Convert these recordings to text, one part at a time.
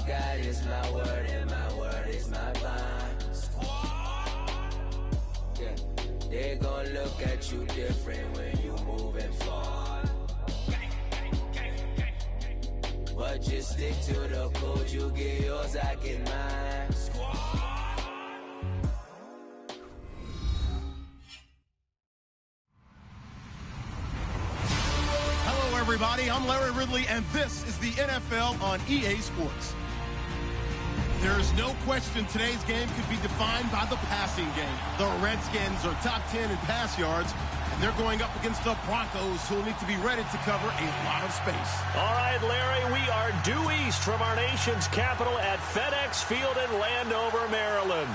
God is my word, and my word is my bond. Yeah, they gon' look at you different when you moving forward. But just stick to the code, you get yours, I get mine. Hello, everybody. I'm Larry Ridley, and this is the NFL on EA Sports. There is no question today's game could be defined by the passing game. The Redskins are top 10 in pass yards, and they're going up against the Broncos, who will need to be ready to cover a lot of space. All right, Larry, we are due east from our nation's capital at FedEx Field in Landover, Maryland.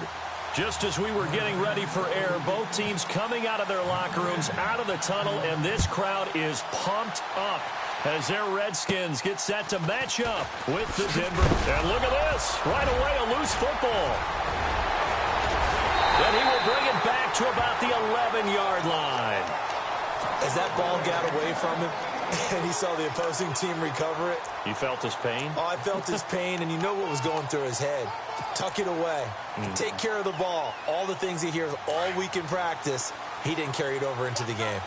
Just as we were getting ready for air, both teams coming out of their locker rooms, out of the tunnel, and this crowd is pumped up as their Redskins get set to match up with the Denver. And look at this. Right away, a loose football. And he will bring it back to about the 11-yard line. As that ball got away from him and he saw the opposing team recover it. You felt his pain? Oh, I felt his pain, and you know what was going through his head. Tuck it away. Take care of the ball. All the things he hears all week in practice, he didn't carry it over into the game.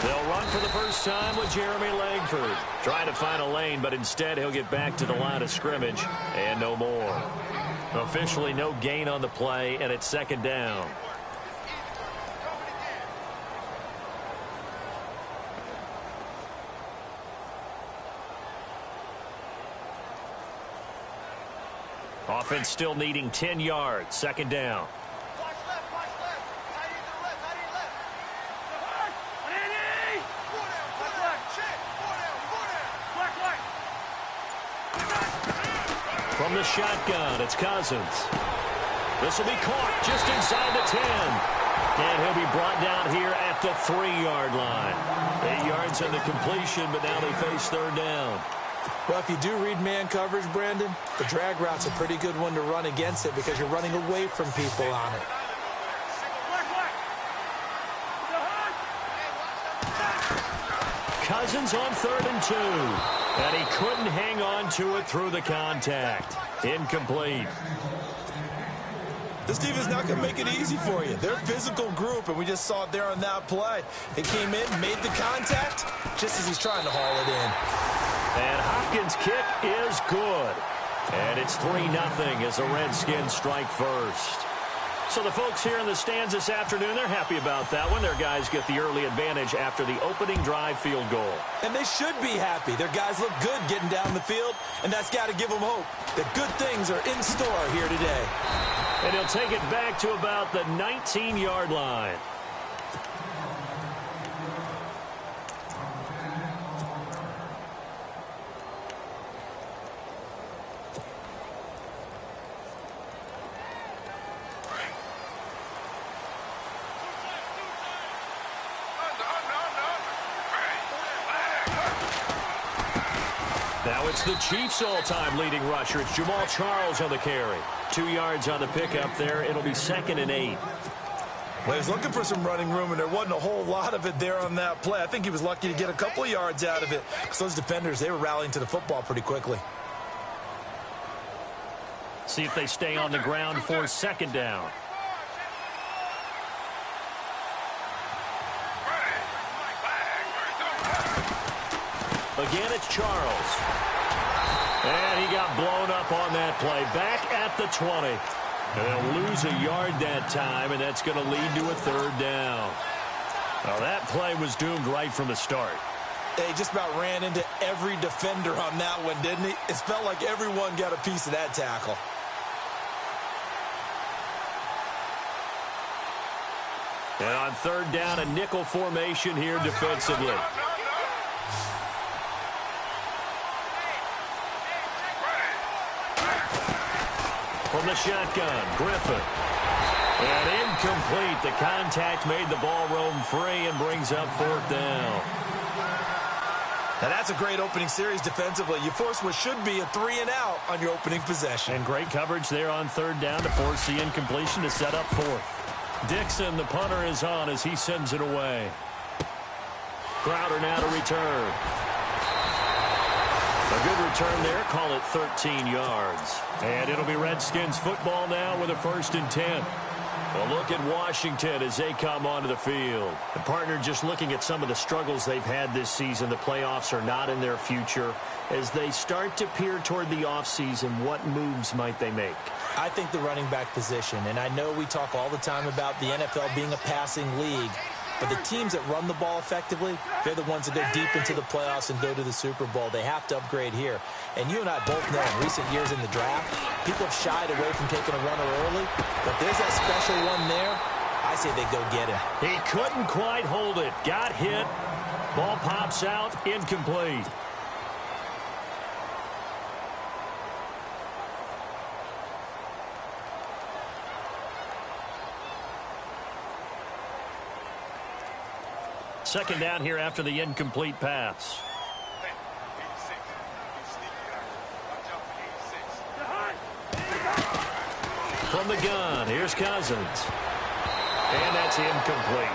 They'll run for the first time with Jeremy Langford. Trying to find a lane, but instead he'll get back to the line of scrimmage and no more. Officially no gain on the play, and it's second down. Offense still needing 10 yards. Second down. From the shotgun, it's Cousins. This will be caught just inside the 10. And he'll be brought down here at the 3-yard line. 8 yards on the completion, but now they face third down. Well, if you do read man coverage, Brandon, the drag route's a pretty good one to run against it because you're running away from people on it. Cousins on 3rd and 2. And he couldn't hang on to it through the contact. Incomplete. This defense is not going to make it easy for you. They're a physical group, and we just saw it there on that play. They came in, made the contact, just as he's trying to haul it in. And Hopkins' kick is good. And it's 3-0 as the Redskins strike first. So the folks here in the stands this afternoon, they're happy about that one. Their guys get the early advantage after the opening drive field goal. And they should be happy. Their guys look good getting down the field, and that's got to give them hope that good things are in store here today. And he'll take it back to about the 19-yard line. Now it's the Chiefs' all-time leading rusher. It's Jamal Charles on the carry. 2 yards on the pickup there. It'll be 2nd and 8. Well, he was looking for some running room, and there wasn't a whole lot of it there on that play. I think he was lucky to get a couple of yards out of it. So those defenders, they were rallying to the football pretty quickly. See if they stay on the ground for 2nd down. Again, it's Charles. And he got blown up on that play. Back at the 20. And they'll lose a yard that time, and that's going to lead to a 3rd down. Now, that play was doomed right from the start. They just about ran into every defender on that one, didn't he? It felt like everyone got a piece of that tackle. And on 3rd down, a nickel formation here defensively. From the shotgun, Griffin. And incomplete. The contact made the ball roam free and brings up 4th down. Now that's a great opening series defensively. You force what should be a 3-and-out on your opening possession. And great coverage there on 3rd down to force the incompletion to set up 4th. Dixon, the punter, is on as he sends it away. Crowder now to return. A good return there. Call it 13 yards. And it'll be Redskins football now with a 1st and 10. Well, look at Washington as they come onto the field. The partner, just looking at some of the struggles they've had this season, the playoffs are not in their future. As they start to peer toward the offseason, what moves might they make? I think the running back position, and I know we talk all the time about the NFL being a passing league, but the teams that run the ball effectively, they're the ones that go deep into the playoffs and go to the Super Bowl. They have to upgrade here. And you and I both know in recent years in the draft, people have shied away from taking a runner early. But there's that special one there. I say they go get him. He couldn't quite hold it. Got hit. Ball pops out. Incomplete. Second down here after the incomplete pass. From the gun, here's Cousins. And that's incomplete.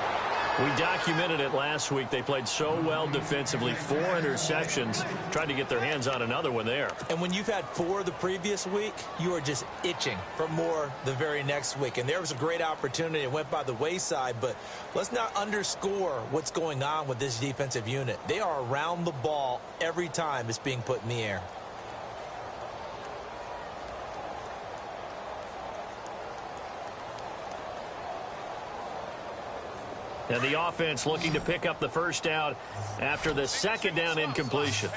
We documented it last week. They played so well defensively. 4 interceptions. Tried to get their hands on another one there. And when you've had 4 the previous week, you are just itching for more the very next week. And there was a great opportunity. It went by the wayside. But let's not underscore what's going on with this defensive unit. They are around the ball every time it's being put in the air. And the offense looking to pick up the first down after the second down incompletion.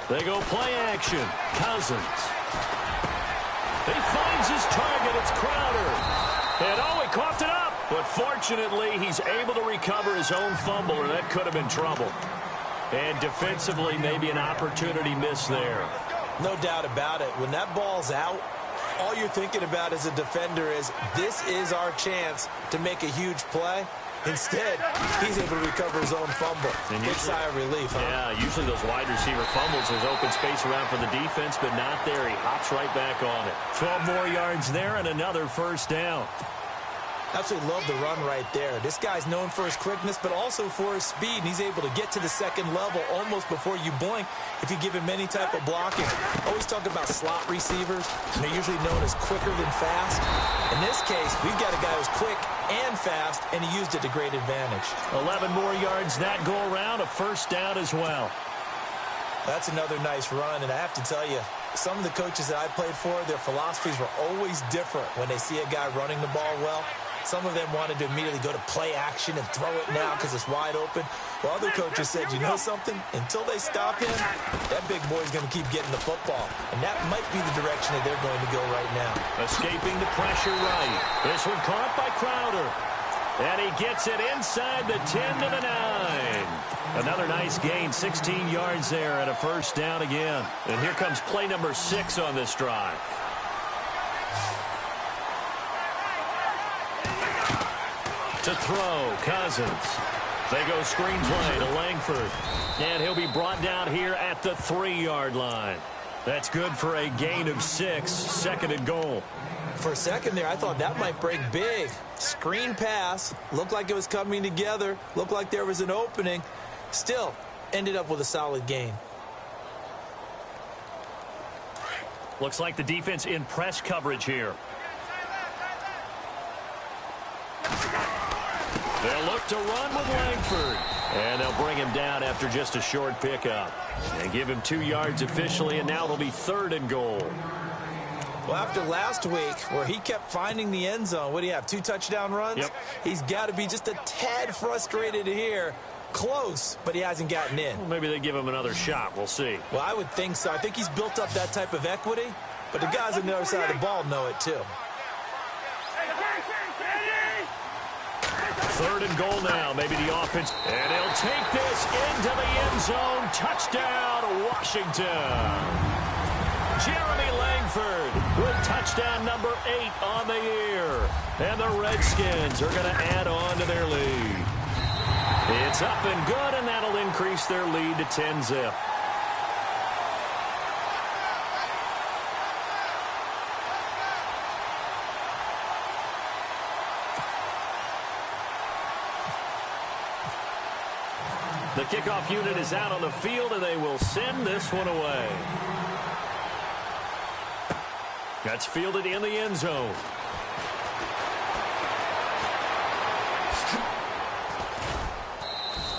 They go play action. Cousins. He finds his target. It's Crowder. And he coughed it up. But fortunately, he's able to recover his own fumble, or that could have been trouble. And defensively, maybe an opportunity miss there. No doubt about it. When that ball's out, all you're thinking about as a defender is, this is our chance to make a huge play. Instead, he's able to recover his own fumble. Big sigh of relief, huh? Yeah, usually those wide receiver fumbles, there's open space around for the defense, but not there. He hops right back on it. 12 more yards there and another first down. Absolutely love the run right there. This guy's known for his quickness, but also for his speed, and he's able to get to the second level almost before you blink if you give him any type of blocking. Always talk about slot receivers, and they're usually known as quicker than fast. In this case, we've got a guy who's quick and fast, and he used it to great advantage. 11 more yards that go around, a first down as well. That's another nice run, and I have to tell you, some of the coaches that I played for, their philosophies were always different when they see a guy running the ball well. Some of them wanted to immediately go to play action and throw it now because it's wide open. While other coaches said, you know something? Until they stop him, that big boy's going to keep getting the football. And that might be the direction that they're going to go right now. Escaping the pressure right. This one caught by Crowder. And he gets it inside the 10 to the 9. Another nice gain, 16 yards there and a first down again. And here comes play number 6 on this drive. To throw, Cousins. They go screen play to Langford. And he'll be brought down here at the 3-yard line. That's good for a gain of 6, second and goal. For a second there, I thought that might break big. Screen pass, looked like it was coming together, looked like there was an opening. Still, ended up with a solid gain. Looks like the defense in press coverage here. They'll look to run with Langford. And they'll bring him down after just a short pickup. And give him 2 yards officially, and now it'll be 3rd and goal. Well, after last week, where he kept finding the end zone, what do you have, 2 touchdown runs? Yep. He's got to be just a tad frustrated here. Close, but he hasn't gotten in. Well, maybe they give him another shot. We'll see. Well, I would think so. I think he's built up that type of equity, but the guys on the other side of the ball know it too. 3rd and goal now. Maybe the offense. And he'll take this into the end zone. Touchdown, Washington. Jeremy Langford with touchdown number 8 on the year. And the Redskins are going to add on to their lead. It's up and good, and that'll increase their lead to 10-zip. The kickoff unit is out on the field, and they will send this one away. That's fielded in the end zone.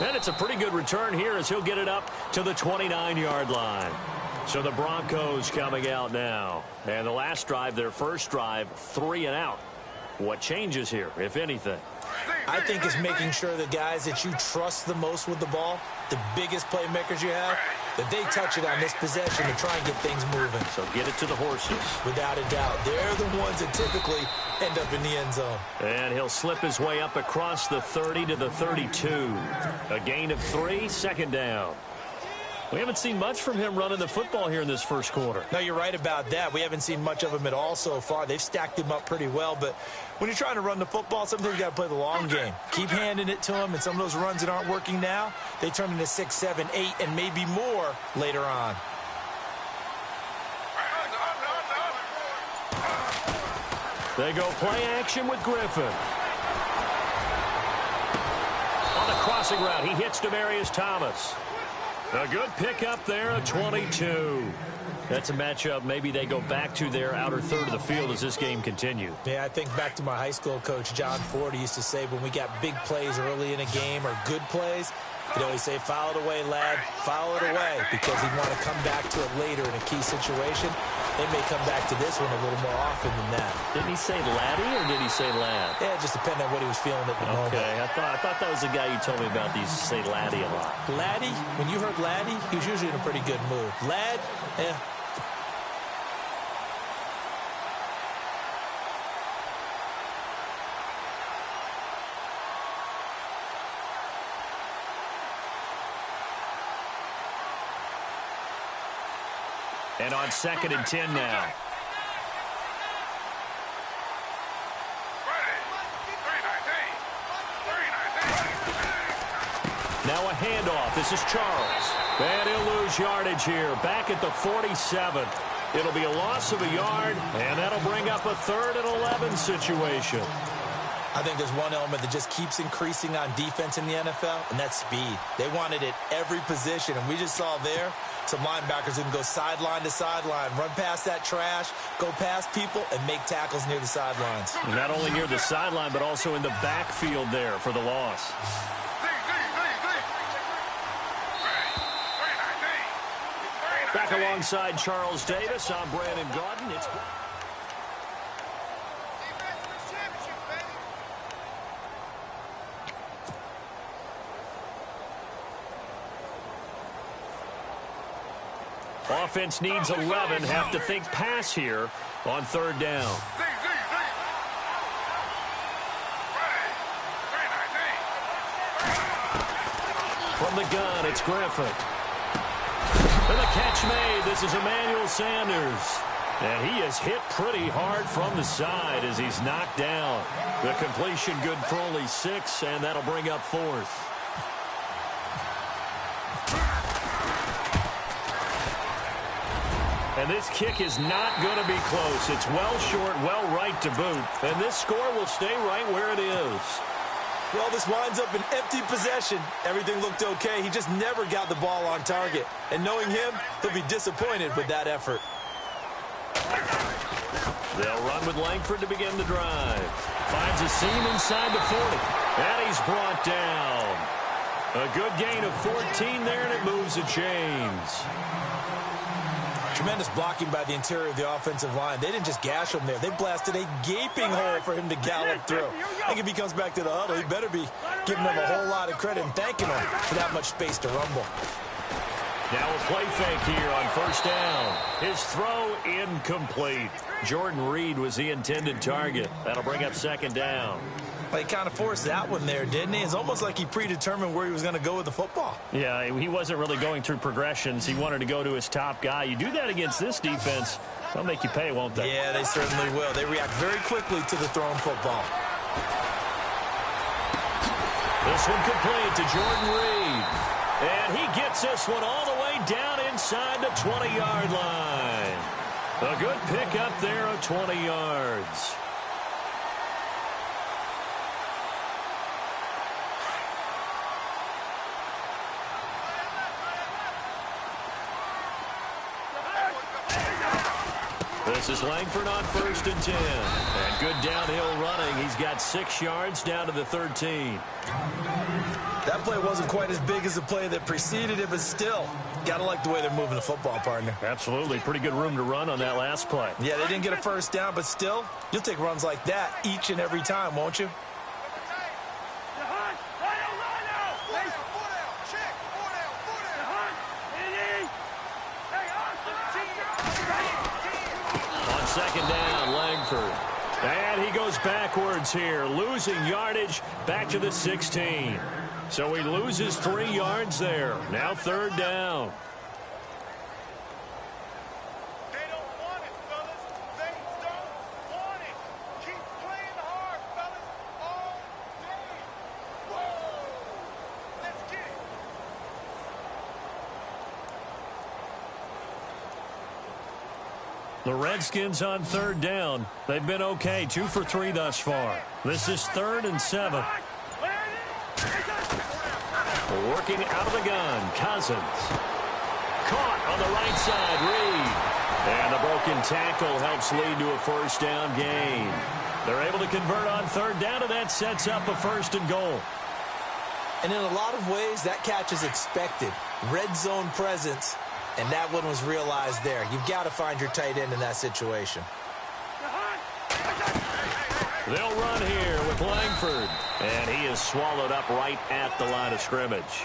And it's a pretty good return here as he'll get it up to the 29-yard line. So the Broncos coming out now. And the last drive, their first drive, 3 and out. What changes here, if anything? I think it's making sure the guys that you trust the most with the ball, the biggest playmakers you have, that they touch it on this possession to try and get things moving. So get it to the horses. Without a doubt. They're the ones that typically end up in the end zone. And he'll slip his way up across the 30 to the 32. A gain of 3, second down. We haven't seen much from him running the football here in this first quarter. No, you're right about that. We haven't seen much of him at all so far. They've stacked him up pretty well, but when you're trying to run the football, sometimes you got to play the long game. Keep handing it to him, and some of those runs that aren't working now, they turn into 6, 7, 8, and maybe more later on. They go play action with Griffin. On the crossing route, he hits Demaryius Thomas. A good pickup there, a 22. That's a matchup maybe they go back to their outer third of the field as this game continues. Yeah, I think back to my high school coach, John Ford. He used to say when we got big plays early in a game or good plays, he'd always say, foul it away, lad, foul it away, because he'd want to come back to it later in a key situation. They may come back to this one a little more often than that. Didn't he say laddie or did he say lad? Yeah, it just depended on what he was feeling at the moment. Okay, I thought that was the guy you told me about. He used to say laddie a lot. Laddie, when you heard laddie, he was usually in a pretty good mood. Lad, eh. And on 2nd and 10 now. Now a handoff. This is Charles. And he'll lose yardage here. Back at the 47. It'll be a loss of a yard, and that'll bring up a 3rd and 11 situation. I think there's one element that just keeps increasing on defense in the NFL, and that's speed. They want it at every position, and we just saw there some linebackers who can go sideline to sideline, run past that trash, go past people, and make tackles near the sidelines. Not only near the sideline, but also in the backfield there for the loss. Back alongside Charles Davis, I'm Brandon Gaudin. It's offense needs 11. Have to think pass here on 3rd down. From the gun, it's Griffin. And the catch made. This is Emmanuel Sanders. And he is hit pretty hard from the side as he's knocked down. The completion good for only 6, and that'll bring up 4th. And this kick is not going to be close. It's well short, well right to boot. And this score will stay right where it is. Well, this winds up an empty possession. Everything looked okay. He just never got the ball on target. And knowing him, he'll be disappointed with that effort. They'll run with Langford to begin the drive. Finds a seam inside the 40. And he's brought down. A good gain of 14 there, and it moves the chains. Tremendous blocking by the interior of the offensive line. They didn't just gash him there. They blasted a gaping hole for him to gallop through. I think if he comes back to the huddle, he better be giving them a whole lot of credit and thanking them for that much space to rumble. Now a play fake here on 1st down. His throw incomplete. Jordan Reed was the intended target. That'll bring up 2nd down. Well, he kind of forced that one there, didn't he? It's almost like he predetermined where he was going to go with the football. Yeah, he wasn't really going through progressions. He wanted to go to his top guy. You do that against this defense, they'll make you pay, won't they? Yeah, they certainly will. They react very quickly to the thrown football. This one complete to Jordan Reed. And he gets this one all the way down inside the 20-yard line. A good pickup there of 20 yards. This is Langford on 1st and 10. And good downhill running. He's got 6 yards down to the 13. That play wasn't quite as big as the play that preceded it, but still, got to like the way they're moving the football, partner. Absolutely. Pretty good room to run on that last play. Yeah, they didn't get a first down, but still, you'll take runs like that each and every time, won't you? On 2nd down, Langford. And he goes backwards here, losing yardage back to the 16. So he loses 3 yards there. Now 3rd down. They don't want it, fellas. They don't want it. Keep playing hard, fellas, all day. Whoa! Let's get it. The Redskins on 3rd down. They've been okay, 2 for 3 thus far. This is 3rd and 7. Working out of the gun, Cousins. Caught on the right side, Reed. And the broken tackle helps lead to a 1st down gain. They're able to convert on 3rd down, and that sets up a 1st and goal. And in a lot of ways, that catch is expected. Red zone presence, and that one was realized there. You've got to find your tight end in that situation. They'll run here with Langford. And he is swallowed up right at the line of scrimmage.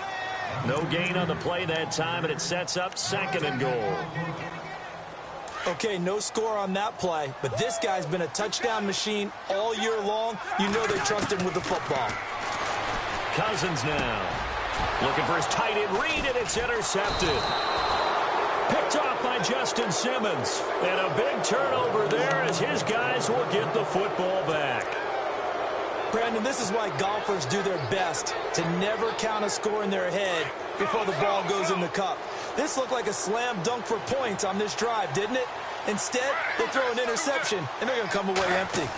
No gain on the play that time, and it sets up 2nd and goal. Okay, no score on that play, but this guy's been a touchdown machine all year long. You know they trust him with the football. Cousins now. Looking for his tight end read, and it's intercepted. Picked off by Justin Simmons. And a big turnover there as his guys will get the football back. Brandon, this is why golfers do their best to never count a score in their head before the ball goes in the cup. This looked like a slam dunk for points on this drive, didn't it? Instead, they throw an interception, and they're going to come away empty.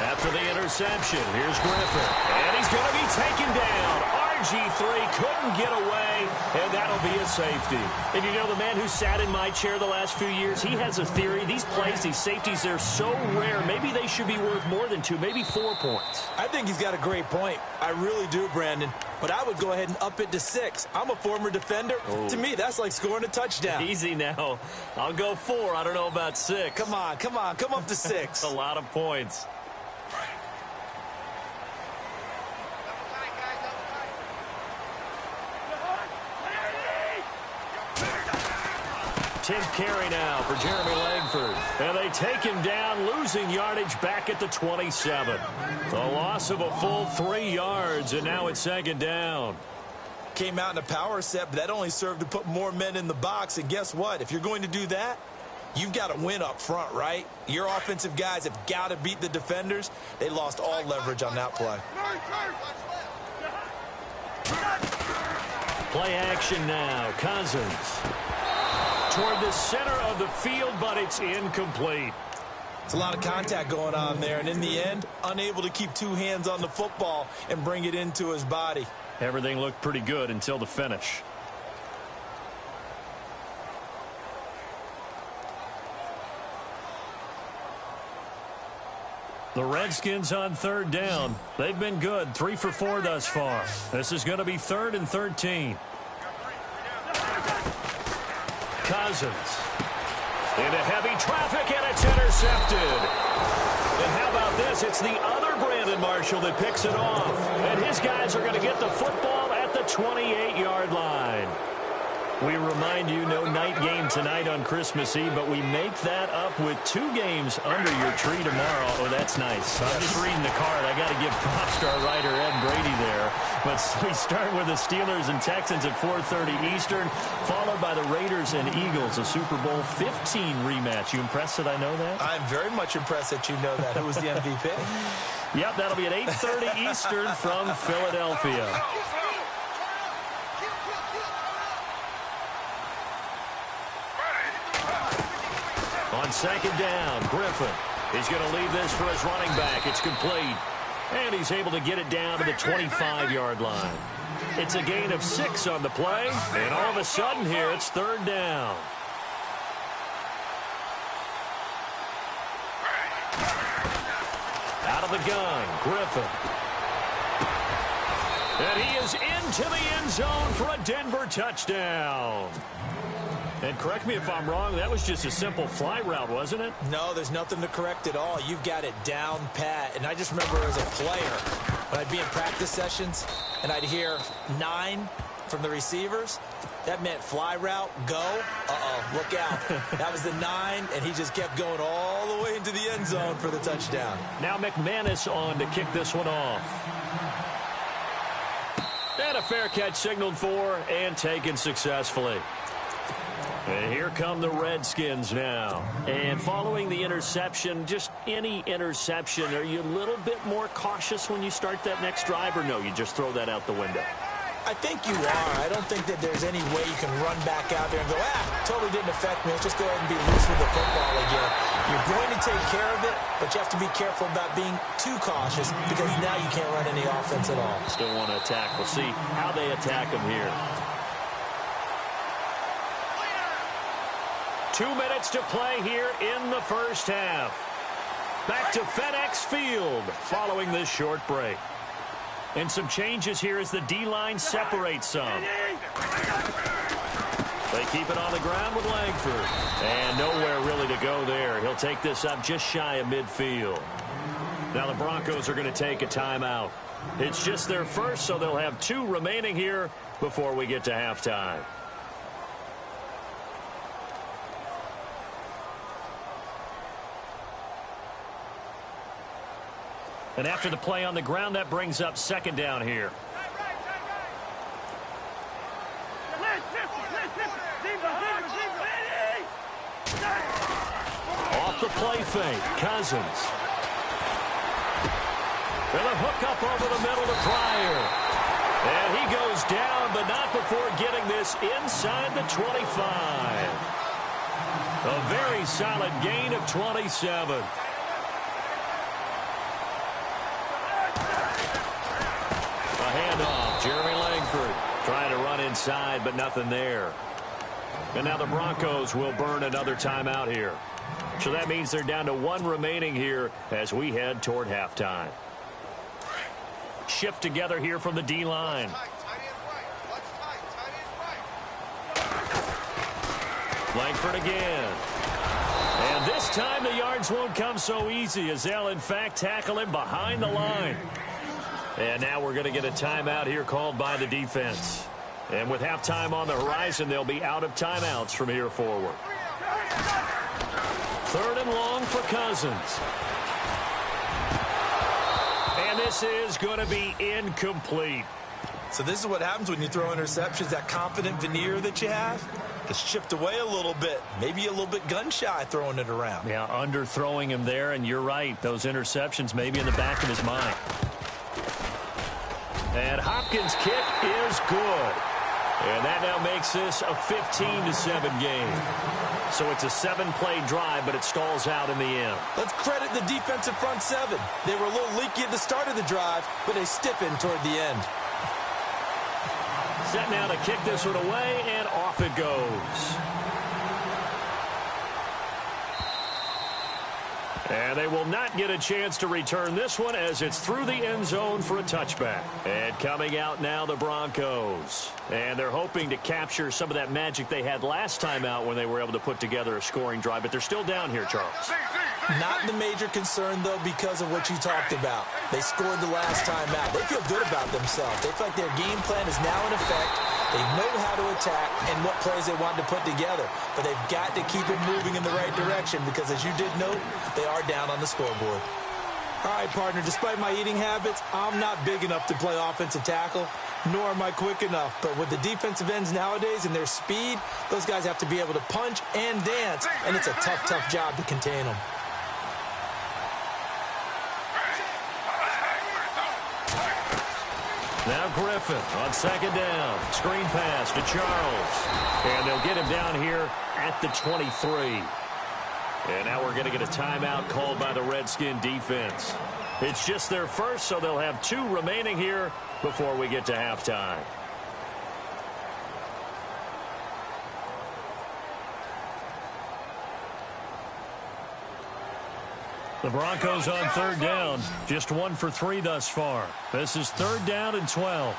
After the interception, here's Griffin. And he's going to be taken down. RG3 couldn't get away, and that'll be a safety. And you know, the man who sat in my chair the last few years, he has a theory. These plays, these safeties, they're so rare. Maybe they should be worth more than 2, maybe 4 points. I think he's got a great point. I really do, Brandon. But I would go ahead and up it to 6. I'm a former defender. Oh. To me, that's like scoring a touchdown. Easy now. I'll go 4. I don't know about 6. Come on. Come up to 6. A lot of points. 10th carry now for Jeremy Langford. And they take him down, losing yardage back at the 27. A loss of a full 3 yards, and now it's 2nd down. Came out in a power set, but that only served to put more men in the box. And guess what? If you're going to do that, you've got to win up front, right? Your offensive guys have got to beat the defenders. They lost all leverage on that play. Play action now. Cousins toward the center of the field, but it's incomplete. It's a lot of contact going on there, and in the end, unable to keep 2 hands on the football and bring it into his body. Everything looked pretty good until the finish. The Redskins on 3rd down. They've been good, 3 for 4 thus far. This is going to be 3rd and 13. Cousins into heavy traffic, and it's intercepted. And how about this? It's the other Brandon Marshall that picks it off. And his guys are going to get the football at the 28-yard line. We remind you, no night game tonight on Christmas Eve, but we make that up with 2 games under your tree tomorrow. Oh, that's nice. I'm just reading the card. I got to give props to our writer, Ed Brady, there. But we start with the Steelers and Texans at 4:30 Eastern, followed by the Raiders and Eagles, a Super Bowl 15 rematch. You impressed that I know that? I'm very much impressed that you know that. Who was the MVP? Yep, that'll be at 8:30 Eastern from Philadelphia. On 2nd down, Griffin. He's going to leave this for his running back. It's complete. And he's able to get it down to the 25-yard line. It's a gain of 6 on the play. And all of a sudden here, it's 3rd down. of the gun. Griffin. And he is into the end zone for a Denver touchdown. And correct me if I'm wrong, that was just a simple fly route, wasn't it? No, there's nothing to correct at all. You've got it down pat. And I just remember as a player, when I'd be in practice sessions and I'd hear 9 from the receivers, that meant fly route, go. Uh-oh, look out. That was the 9, and he just kept going all the way into the end zone for the touchdown. Now McManus on to kick this one off. And a fair catch signaled for and taken successfully. And here come the Redskins now. And following the interception, just any interception, are you a little bit more cautious when you start that next drive, or no, you just throw that out the window? I think you are. I don't think that there's any way you can run back out there and go, totally didn't affect me. Let's just go ahead and be loose with the football again. You're going to take care of it, but you have to be careful about being too cautious because now you can't run any offense at all. Still want to attack. We'll see how they attack them here. 2 minutes to play here in the first half. Back to FedEx Field following this short break. And some changes here as the D-line separates some. They keep it on the ground with Langford. And nowhere really to go there. He'll take this up just shy of midfield. Now the Broncos are going to take a timeout. It's just their first, so they'll have 2 remaining here before we get to halftime. And after the play on the ground, that brings up second down here. Off the play fake, Cousins. And a hook up over the middle to Pryor. And he goes down, but not before getting this inside the 25. A very solid gain of 27. Handoff, Jeremy Langford trying to run inside, but nothing there. And now the Broncos will burn another timeout here. So that means they're down to 1 remaining here as we head toward halftime. Shift together here from the D-line. Langford again. And this time the yards won't come so easy as they'll in fact tackle him behind the line. And now we're going to get a timeout here called by the defense. And with halftime on the horizon, they'll be out of timeouts from here forward. 3rd and long for Cousins. And this is going to be incomplete. So this is what happens when you throw interceptions. That confident veneer that you have gets chipped away a little bit. Maybe a little bit gun-shy throwing it around. Yeah, underthrowing him there, and you're right. Those interceptions may be in the back of his mind. And Hopkins' kick is good. And that now makes this a 15-7 game. So it's a 7-play drive, but it stalls out in the end. Let's credit the defensive front 7. They were a little leaky at the start of the drive, but they stiffened toward the end. Set now to kick this one away, and off it goes. And they will not get a chance to return this one as it's through the end zone for a touchback. And coming out now, the Broncos. And they're hoping to capture some of that magic they had last time out when they were able to put together a scoring drive. But they're still down here, Charles. Not the major concern, though, because of what you talked about. They scored the last time out. They feel good about themselves. They feel like their game plan is now in effect. They know how to attack and what plays they want to put together. But they've got to keep it moving in the right direction because, as you did note, they are down on the scoreboard. All right, partner, despite my eating habits, I'm not big enough to play offensive tackle, nor am I quick enough. But with the defensive ends nowadays and their speed, those guys have to be able to punch and dance, and it's a tough, tough job to contain them. Now Griffin on second down. Screen pass to Charles. And they'll get him down here at the 23. And now we're going to get a timeout called by the Redskin defense. It's just their first, so they'll have 2 remaining here before we get to halftime. The Broncos on third down. Just 1 for 3 thus far. This is 3rd down and 12.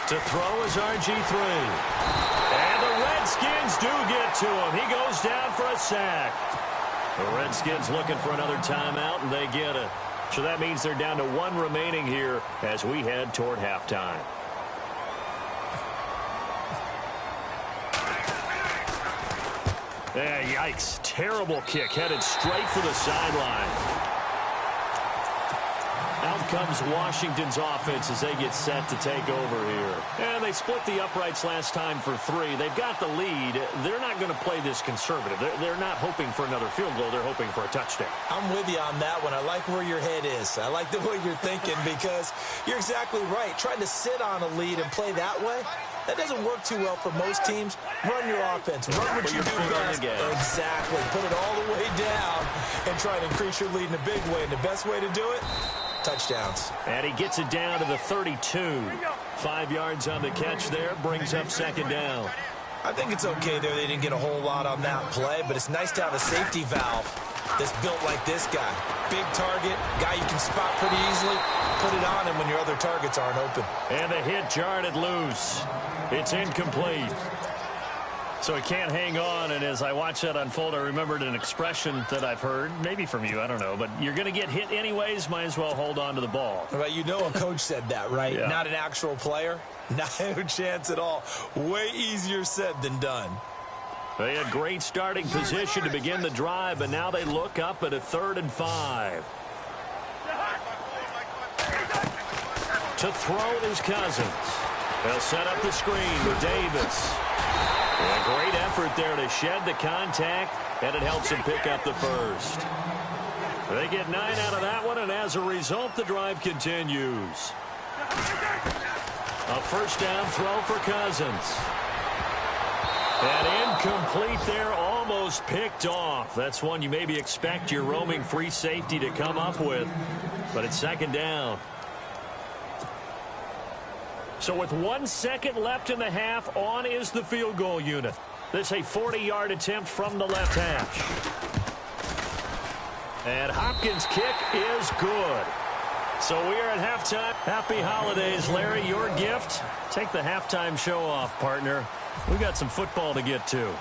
To throw is RG3. And the Redskins do get to him. He goes down for a sack. The Redskins looking for another timeout, and they get it. So that means they're down to 1 remaining here as we head toward halftime. Yikes. Terrible kick headed straight for the sideline. Out comes Washington's offense as they get set to take over here. And they split the uprights last time for 3. They've got the lead. They're not going to play this conservative. They're not hoping for another field goal. They're hoping for a touchdown. I'm with you on that one. I like where your head is. I like the way you're thinking because you're exactly right. Trying to sit on a lead and play that way, that doesn't work too well for most teams. Run your offense. Run what you do best. Exactly. Put it all the way down and try to increase your lead in a big way. And the best way to do it, touchdowns. And he gets it down to the 32. 5 yards on the catch there. Brings up 2nd down. I think it's okay there. They didn't get a whole lot on that play, but it's nice to have a safety valve that's built like this guy. Big target, guy you can spot pretty easily. Put it on him when your other targets aren't open. And the hit jarred it loose. It's incomplete. So he can't hang on, and as I watch that unfold, I remembered an expression that I've heard, maybe from you, I don't know, but you're going to get hit anyways, might as well hold on to the ball. Well, you know a coach said that, right? Yeah. Not an actual player. No chance at all. Way easier said than done. They had great starting position to begin the drive, but now they look up at a 3rd and 5. To throw is Cousins. They'll set up the screen with Davis. A great effort there to shed the contact, and it helps him pick up the first. They get 9 out of that one, and as a result, the drive continues. A 1st down throw for Cousins. And incomplete there, almost picked off. That's one you maybe expect your roaming free safety to come up with, but it's 2nd down. So with 1 second left in the half, on is the field goal unit. This a 40-yard attempt from the left hash. And Hopkins' kick is good. So we are at halftime. Happy holidays, Larry. Your gift? Take the halftime show off, partner. We got some football to get to.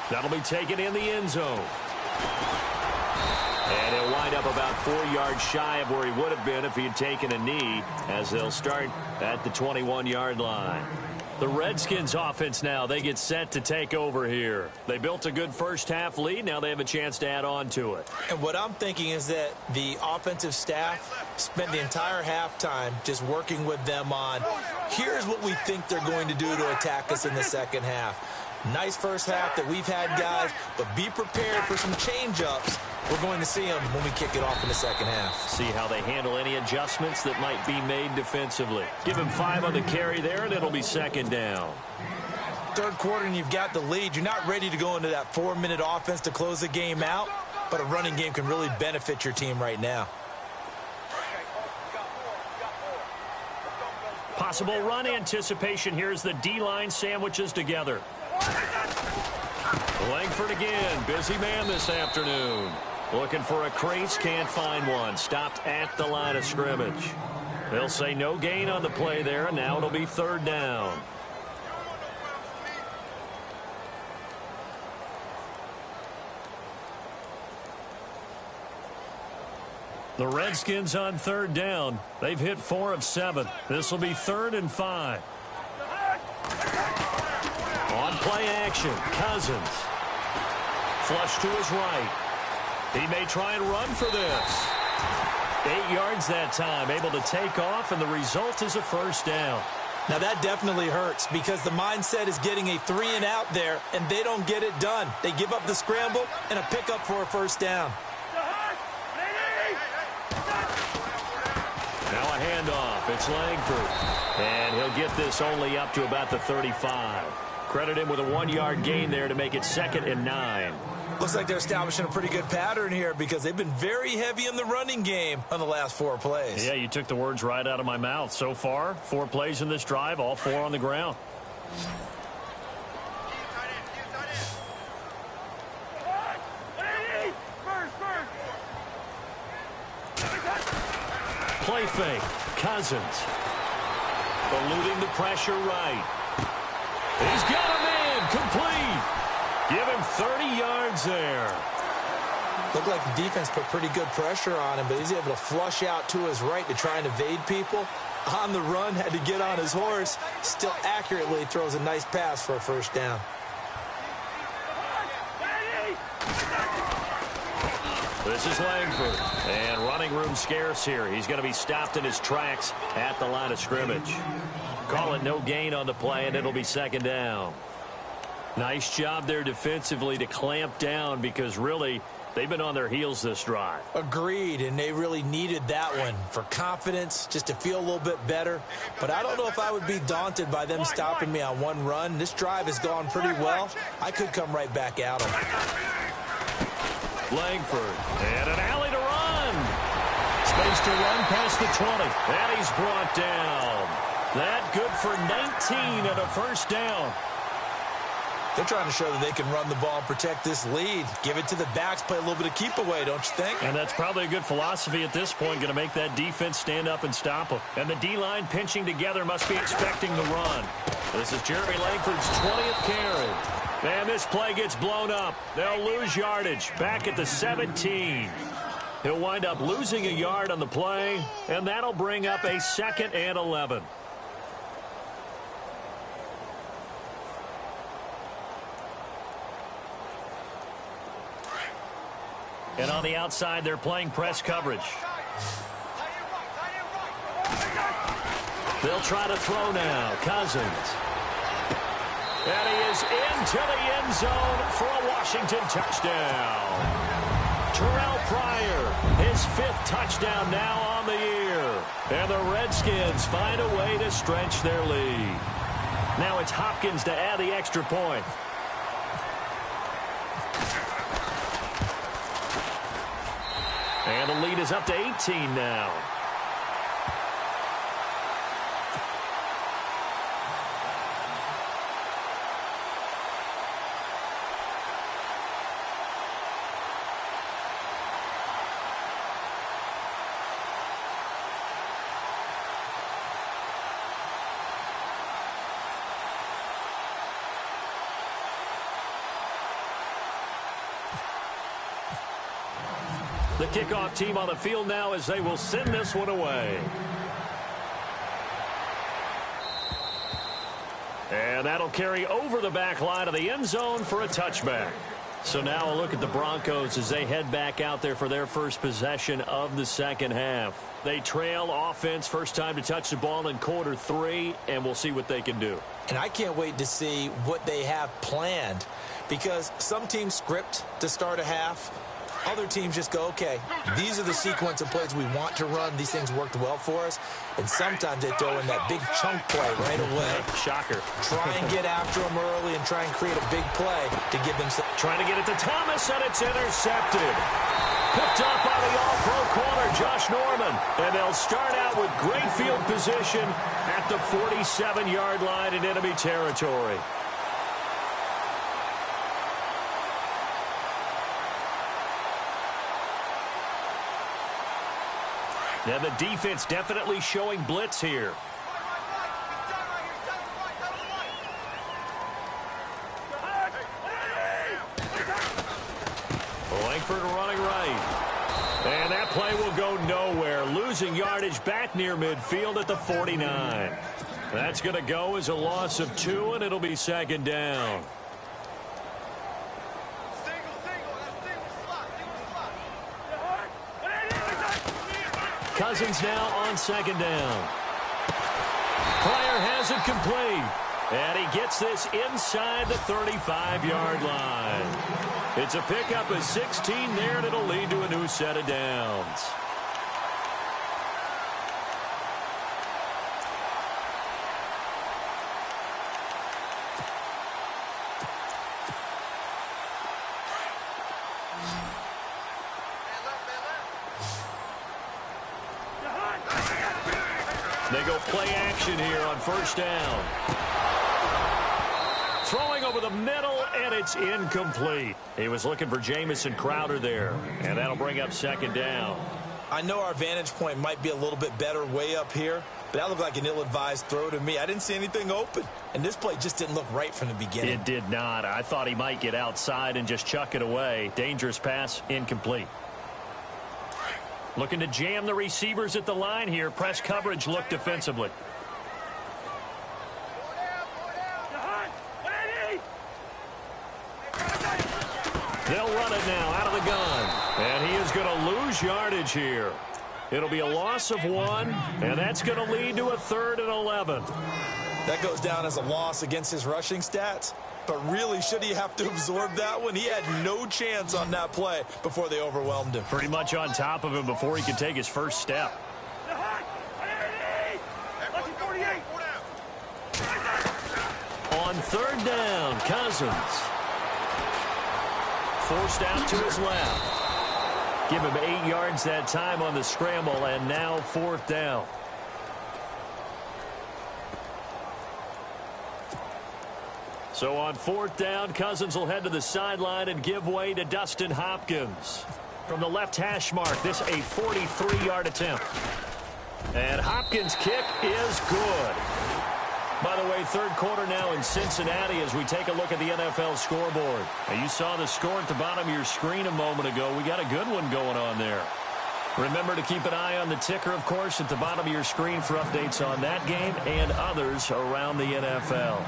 That'll be taken in the end zone. And he'll wind up about 4 yards shy of where he would have been if he had taken a knee, as they'll start at the 21-yard line. The Redskins offense now, they get set to take over here. They built a good first half lead. Now they have a chance to add on to it. And what I'm thinking is that the offensive staff spent the entire halftime just working with them on, here's what we think they're going to do to attack us in the second half. Nice first half that we've had, guys, but be prepared for some change-ups. We're going to see them when we kick it off in the second half. See how they handle any adjustments that might be made defensively. Give him 5 on the carry there, and it'll be 2nd down. 3rd quarter, and you've got the lead. You're not ready to go into that 4-minute offense to close the game out, but a running game can really benefit your team right now. Possible run anticipation here as the D-line sandwiches together. Langford again, busy man this afternoon. Looking for a crease, can't find one. Stopped at the line of scrimmage. They'll say no gain on the play there, and now it'll be 3rd down. The Redskins on 3rd down. They've hit 4 of 7. This will be 3rd and 5. On play action, Cousins. Flush to his right. He may try and run for this. 8 yards that time, able to take off, and the result is a 1st down. Now that definitely hurts because the mindset is getting a 3-and-out there, and they don't get it done. They give up the scramble and a pickup for a 1st down. Now a handoff. It's Langford. And he'll get this only up to about the 35. Credit him with a 1-yard gain there to make it 2nd and 9. Looks like they're establishing a pretty good pattern here because they've been very heavy in the running game on the last 4 plays. Yeah, you took the words right out of my mouth. So far, 4 plays in this drive, all 4 on the ground. Play fake. Cousins. Eluding the pressure right. He's got a man. Complete. Give him 30 yards there. Looked like the defense put pretty good pressure on him, but he's able to flush out to his right to try and evade people. On the run, had to get on his horse. Still accurately throws a nice pass for a first down. This is Langford. And running room scarce here. He's going to be stopped in his tracks at the line of scrimmage. Call it no gain on the play, and it'll be second down. Nice job there defensively to clamp down because really they've been on their heels this drive. Agreed, and they really needed that one for confidence, just to feel a little bit better. But I don't know if I would be daunted by them stopping me on one run. This drive has gone pretty well. I could come right back at them. Langford, and an alley to run. Space to run past the 20, and he's brought down. That good for 19 and a first down. They're trying to show that they can run the ball and protect this lead. Give it to the backs, play a little bit of keep away, don't you think? And that's probably a good philosophy at this point, going to make that defense stand up and stop them. And the D-line pinching together must be expecting the run. This is Jeremy Langford's 20th carry. And this play gets blown up. They'll lose yardage back at the 17. He'll wind up losing a yard on the play, and that'll bring up a 2nd and 11. And on the outside, they're playing press coverage. They'll try to throw now. Cousins. And he is into the end zone for a Washington touchdown. Terrell Pryor, his 5th touchdown now on the year. And the Redskins find a way to stretch their lead. Now it's Hopkins to add the extra point. And the lead is up to 18 now. The kickoff team on the field now as they will send this one away. And that'll carry over the back line of the end zone for a touchback. So now a look at the Broncos as they head back out there for their first possession of the second half. They trail offense, first time to touch the ball in quarter 3, and we'll see what they can do. And I can't wait to see what they have planned, because some teams script to start a half. Other teams just go, okay, these are the sequence of plays we want to run. These things worked well for us. And sometimes they throw in that big chunk play right away. Shocker. Try and get after them early and try and create a big play to give them some. Trying to get it to Thomas, and it's intercepted. Picked up by the all-pro corner, Josh Norman. And they'll start out with great field position at the 47-yard line in enemy territory. Now the defense definitely showing blitz here. Langford running right. And that play will go nowhere. Losing yardage back near midfield at the 49. That's going to go as a loss of 2, and it'll be second down. Cousins now on second down. Pryor has it complete. And he gets this inside the 35-yard line. It's a pickup of 16 there, and it'll lead to a new set of downs. They go play action here on first down. Throwing over the middle, and it's incomplete. He was looking for Jamison Crowder there, and that'll bring up second down. I know our vantage point might be a little bit better way up here, but that looked like an ill-advised throw to me. I didn't see anything open, and this play just didn't look right from the beginning. It did not. I thought he might get outside and just chuck it away. Dangerous pass, incomplete. Looking to jam the receivers at the line here. Press coverage look defensively. They'll run it now out of the gun. And he is going to lose yardage here. It'll be a loss of 1, and that's going to lead to a 3rd and 11. That goes down as a loss against his rushing stats. But really, should he have to absorb that one? He had no chance on that play before they overwhelmed him. Pretty much on top of him before he could take his first step. On 3rd down, Cousins. Forced out to his left. Give him 8 yards that time on the scramble, and now 4th down. So on 4th down, Cousins will head to the sideline and give way to Dustin Hopkins. From the left hash mark, this a 43-yard attempt. And Hopkins' kick is good. By the way, 3rd quarter now in Cincinnati as we take a look at the NFL scoreboard. Now, you saw the score at the bottom of your screen a moment ago. We got a good one going on there. Remember to keep an eye on the ticker, of course, at the bottom of your screen for updates on that game and others around the NFL.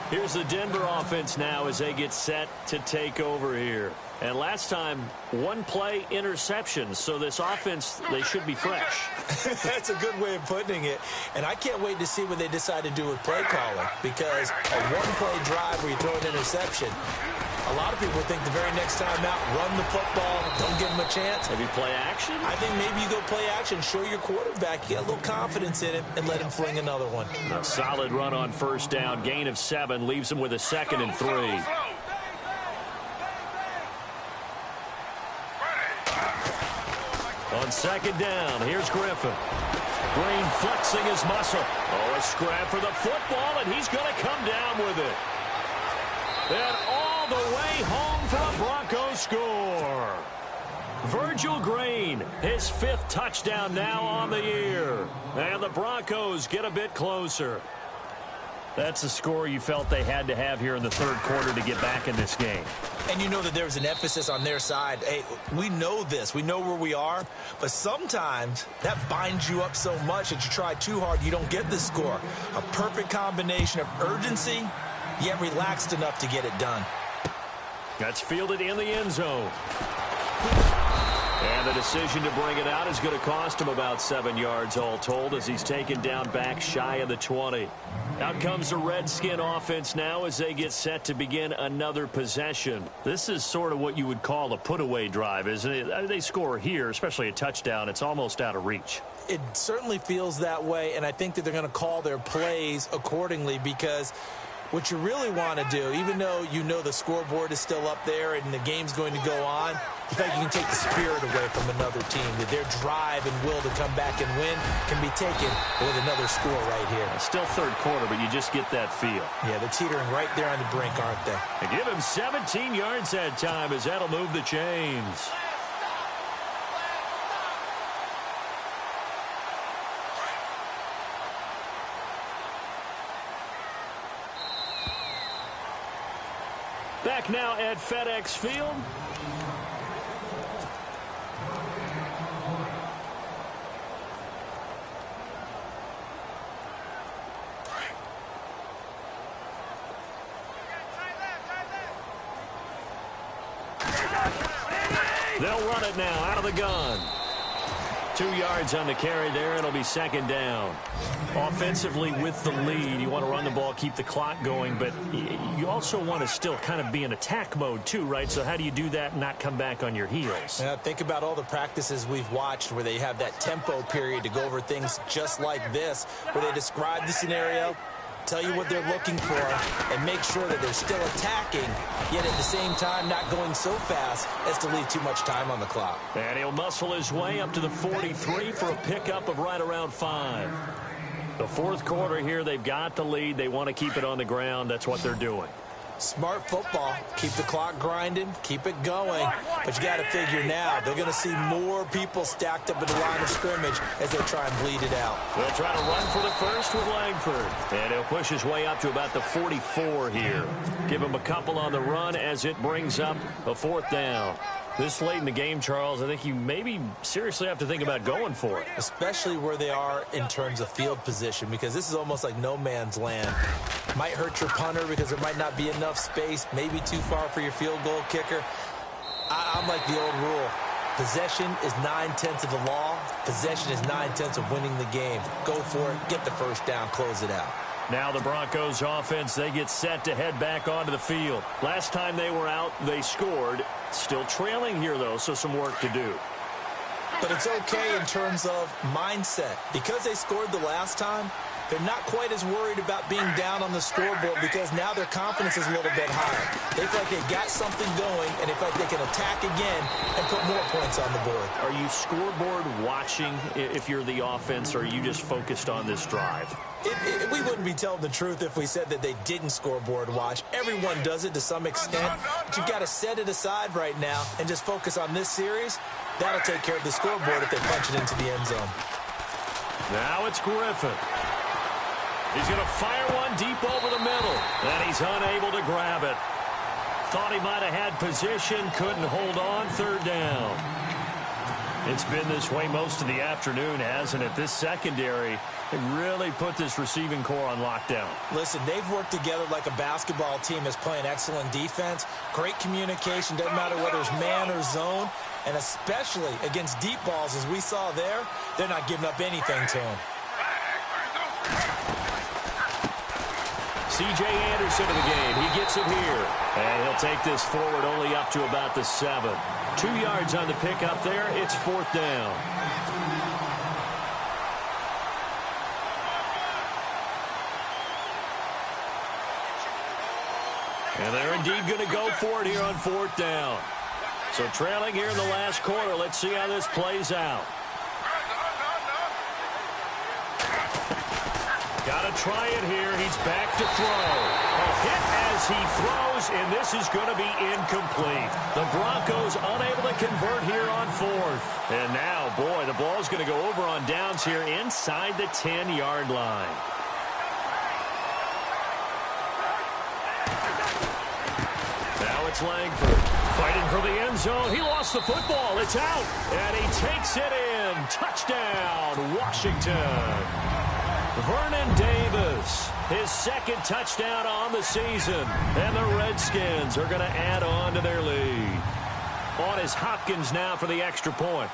Here's the Denver offense now as they get set to take over here. And last time, 1 play interception. So this offense, they should be fresh. That's a good way of putting it. And I can't wait to see what they decide to do with play calling. Because a 1-play drive where you throw an interception, a lot of people think the very next time out, run the football, don't give him a chance. Maybe play action? I think maybe you go play action, show your quarterback, you get a little confidence in him, and let him fling another one. A solid run on first down, gain of 7, leaves him with a 2nd and 3. On 2nd down, here's Griffin. Green flexing his muscle. Oh, a scrap for the football, and he's going to come down with it. And all the way home for a Broncos score. Virgil Green, his 5th touchdown now on the year. And the Broncos get a bit closer. That's the score you felt they had to have here in the 3rd quarter to get back in this game. And you know that there's an emphasis on their side. Hey, we know this. We know where we are. But sometimes that binds you up so much that you try too hard, you don't get the score. A perfect combination of urgency, yet relaxed enough to get it done. That's fielded in the end zone. And the decision to bring it out is going to cost him about 7 yards all told as he's taken down back shy of the 20. Out comes the Redskin offense now as they get set to begin another possession. This is sort of what you would call a put-away drive, isn't it? They score here, especially a touchdown. It's almost out of reach. It certainly feels that way, and I think that they're going to call their plays accordingly because what you really want to do, even though you know the scoreboard is still up there and the game's going to go on, you think you can take the spirit away from another team, that their drive and will to come back and win can be taken with another score right here. Still 3rd quarter, but you just get that feel. Yeah, they're teetering right there on the brink, aren't they? They give him 17 yards that time as that'll move the chains. Back now at FedEx Field. They'll run it now out of the gun. 2 yards on the carry there. It'll be 2nd down. Offensively with the lead, you want to run the ball, keep the clock going, but you also want to still kind of be in attack mode too, right? So how do you do that and not come back on your heels? Yeah, think about all the practices we've watched where they have that tempo period to go over things just like this, where they describe the scenario, tell you what they're looking for, and make sure that they're still attacking, yet at the same time not going so fast as to leave too much time on the clock. And he'll muscle his way up to the 43 for a pickup of right around 5. The fourth quarter here, they've got the lead. They want to keep it on the ground. That's what they're doing. Smart football. Keep the clock grinding. Keep it going. But you got to figure now, they're going to see more people stacked up in the line of scrimmage as they try and bleed it out. They'll try to run for the first with Langford. And he'll push his way up to about the 44 here. Give him a couple on the run as it brings up a 4th down. This late in the game, Charles, I think you maybe seriously have to think about going for it. Especially where they are in terms of field position, because this is almost like no man's land. Might hurt your punter because there might not be enough space, maybe too far for your field goal kicker. I'm like the old rule. Possession is 9/10 of the law. Possession is 9/10 of winning the game. Go for it, get the first down, close it out. Now the Broncos offense, they get set to head back onto the field. Last time they were out, they scored. Still trailing here, though, so some work to do. But it's okay in terms of mindset. Because they scored the last time, they're not quite as worried about being down on the scoreboard because now their confidence is a little bit higher. They feel like they got something going, and they feel like they can attack again and put more points on the board. Are you scoreboard watching if you're the offense, or are you just focused on this drive? We wouldn't be telling the truth if we said that they didn't scoreboard watch. Everyone does it to some extent. But you've got to set it aside right now and just focus on this series. That'll take care of the scoreboard if they punch it into the end zone. Now it's Griffin. He's going to fire one deep over the middle, and he's unable to grab it. Thought he might have had position, couldn't hold on, 3rd down. It's been this way most of the afternoon, hasn't it? This secondary, they really put this receiving core on lockdown. Listen, they've worked together like a basketball team that's playing excellent defense. Great communication, doesn't matter whether it's man or zone. And especially against deep balls, as we saw there, they're not giving up anything to him. C.J. Anderson in the game. He gets it here. And he'll take this forward only up to about the 7. 2 yards on the pickup there. It's 4th down. And they're indeed going to go for it here on 4th down. So trailing here in the last quarter. Let's see how this plays out. Got to try it here. He's back to throw. A hit as he throws, and this is going to be incomplete. The Broncos unable to convert here on 4th. And now, boy, the ball's going to go over on downs here inside the 10-yard line. Now it's Langford fighting for the end zone. He lost the football. It's out, and he takes it in. Touchdown, Washington. Vernon Davis, his 2nd touchdown on the season. And the Redskins are going to add on to their lead. On is Hopkins now for the extra point.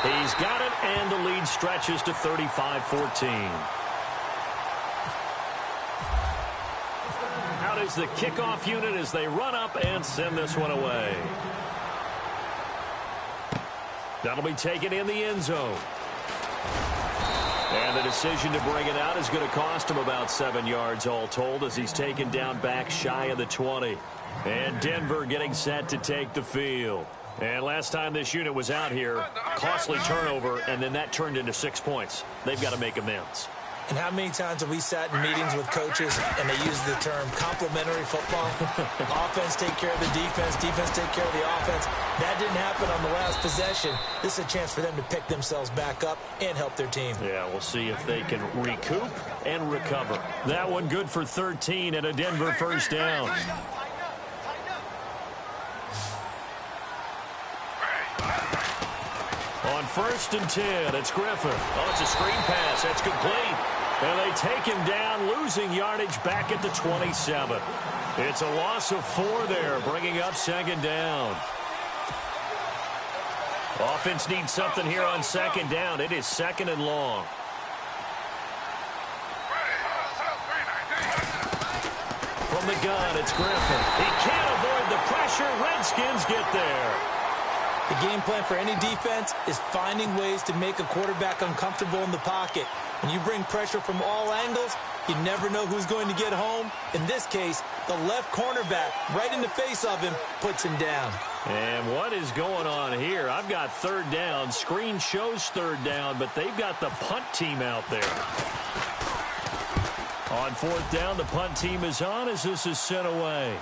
He's got it, and the lead stretches to 35-14. Out is the kickoff unit as they run up and send this one away. That'll be taken in the end zone. And the decision to bring it out is going to cost him about 7 yards all told as he's taken down back shy of the 20. And Denver getting set to take the field. And last time this unit was out here, costly turnover, and then that turned into 6 points. They've got to make amends. And how many times have we sat in meetings with coaches and they use the term complementary football? Offense take care of the defense, defense take care of the offense. That didn't happen on the last possession. This is a chance for them to pick themselves back up and help their team. Yeah, we'll see if they can recoup and recover. That one good for 13 and a Denver first down. On 1st and 10, it's Griffin. Oh, it's a screen pass. That's complete. And they take him down, losing yardage back at the 27. It's a loss of 4 there, bringing up 2nd down. Offense needs something here on 2nd down. It is 2nd and long. From the gun, it's Griffin. He can't avoid the pressure. Redskins get there. The game plan for any defense is finding ways to make a quarterback uncomfortable in the pocket. When you bring pressure from all angles, you never know who's going to get home. In this case, the left cornerback, right in the face of him, puts him down. And what is going on here? I've got third down. Screen shows third down, but they've got the punt team out there. On fourth down, the punt team is on as this is sent away.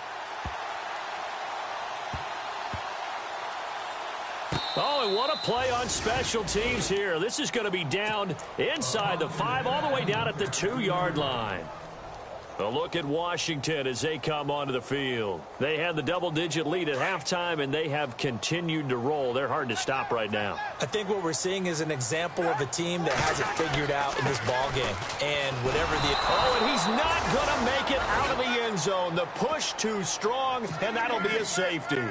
Oh, and what a play on special teams here. This is going to be down inside the 5, all the way down at the 2-yard line. A look at Washington as they come onto the field. They had the double-digit lead at halftime, and they have continued to roll. They're hard to stop right now. I think what we're seeing is an example of a team that has it figured out in this ball game. And whatever the... Oh, and he's not going to make it out of the end zone. The push too strong, and that'll be a safety.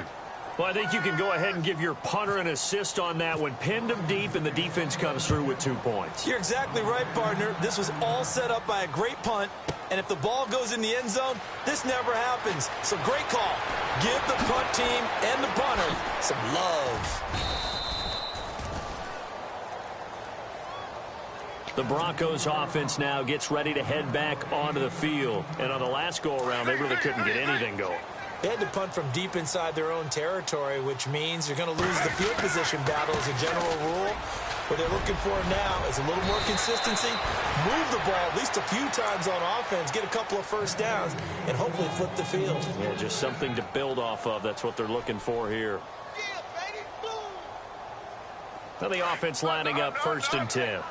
Well, I think you can go ahead and give your punter an assist on that one. Pinned him deep, and the defense comes through with 2 points. You're exactly right, partner. This was all set up by a great punt. And if the ball goes in the end zone, this never happens. So great call. Give the punt team and the punter some love. The Broncos offense now gets ready to head back onto the field. And on the last go-around, they really couldn't get anything going. They had to punt from deep inside their own territory, which means you're going to lose the field position battle as a general rule. What they're looking for now is a little more consistency, move the ball at least a few times on offense, get a couple of first downs, and hopefully flip the field. Yeah, just something to build off of. That's what they're looking for here. Now the offense lining up 1st and 10.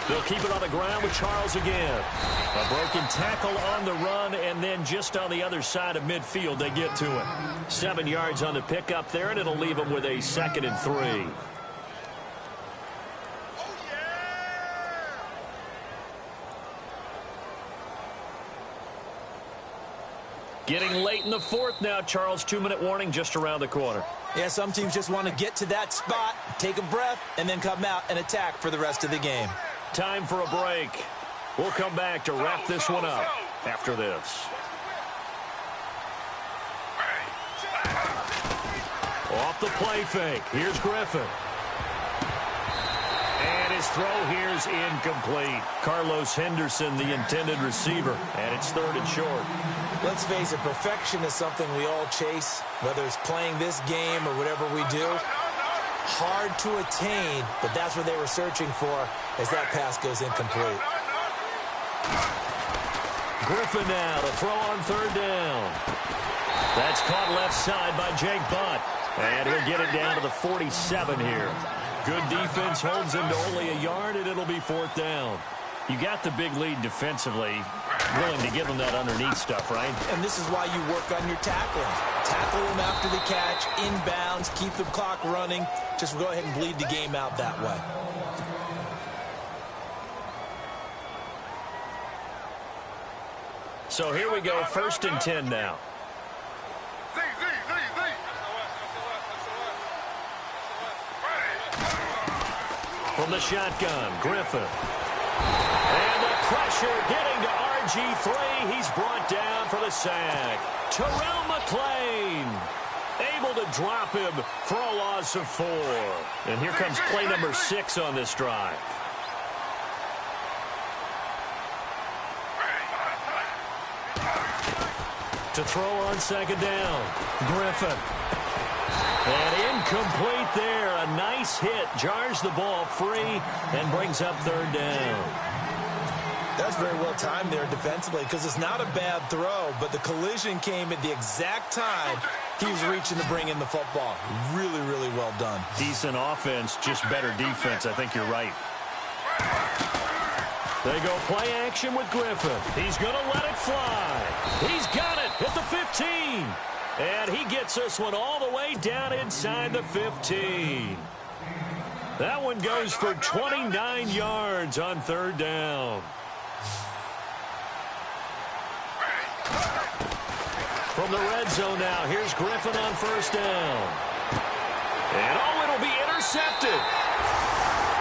They'll keep it on the ground with Charles again. A broken tackle on the run, and then just on the other side of midfield, they get to it. 7 yards on the pickup there, and it'll leave them with a 2nd and 3. Getting late in the 4th now, Charles. 2-minute warning just around the corner. Yeah, some teams just want to get to that spot, take a breath, and then come out and attack for the rest of the game. Time for a break. We'll come back to wrap this one up after this. Off the play fake. Here's Griffin. And his throw here's incomplete. Carlos Henderson, the intended receiver. And it's 3rd and short. Let's face it, perfection is something we all chase, whether it's playing this game or whatever we do. Hard to attain, but that's what they were searching for as that pass goes incomplete. Griffin now to throw on 3rd down. That's caught left side by Jake Butt. And he'll get it down to the 47 here. Good defense holds him to only a yard, and it'll be 4th down. You got the big lead defensively, willing to give them that underneath stuff, right? And this is why you work on your tackling. Tackle them after the catch, inbounds, keep the clock running. Just go ahead and bleed the game out that way. So here we go, 1st and 10 now. From the shotgun, Griffin. And the pressure getting to RG3. He's brought down for the sack. Terrell McClain able to drop him for a loss of 4. And here comes play number 6 on this drive. To throw on 2nd down, Griffin. And incomplete there. A nice hit. Jars the ball free and brings up 3rd down. That's very well timed there defensively because it's not a bad throw, but the collision came at the exact time he was reaching to bring in the football. Really, really well done. Decent offense, just better defense. I think you're right. They go play action with Griffin. He's going to let it fly. He's got it at the 15. And he gets this one all the way down inside the 15. That one goes for 29 yards on 3rd down. From the red zone now, here's Griffin on 1st down. And oh, it'll be intercepted.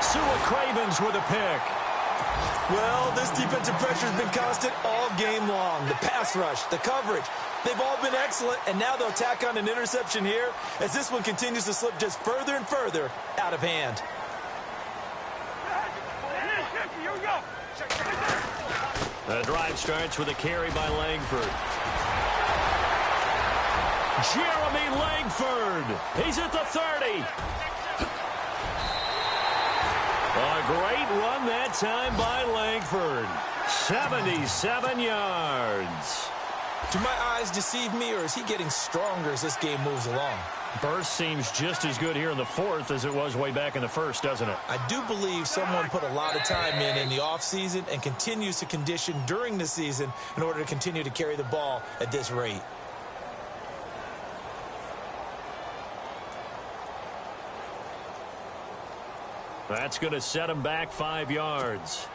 Sua Cravens with a pick. Well, this defensive pressure has been constant all game long. The pass rush, the coverage, they've all been excellent, and now they'll tack on an interception here as this one continues to slip just further and further out of hand. The drive starts with a carry by Langford. Jeremy Langford. He's at the 30. A great run that time by Langford. 77 yards. Do my eyes deceive me, or is he getting stronger as this game moves along? Burst seems just as good here in the fourth as it was way back in the first, doesn't it? I do believe someone put a lot of time in the offseason and continues to condition during the season in order to continue to carry the ball at this rate. That's going to set him back 5 yards.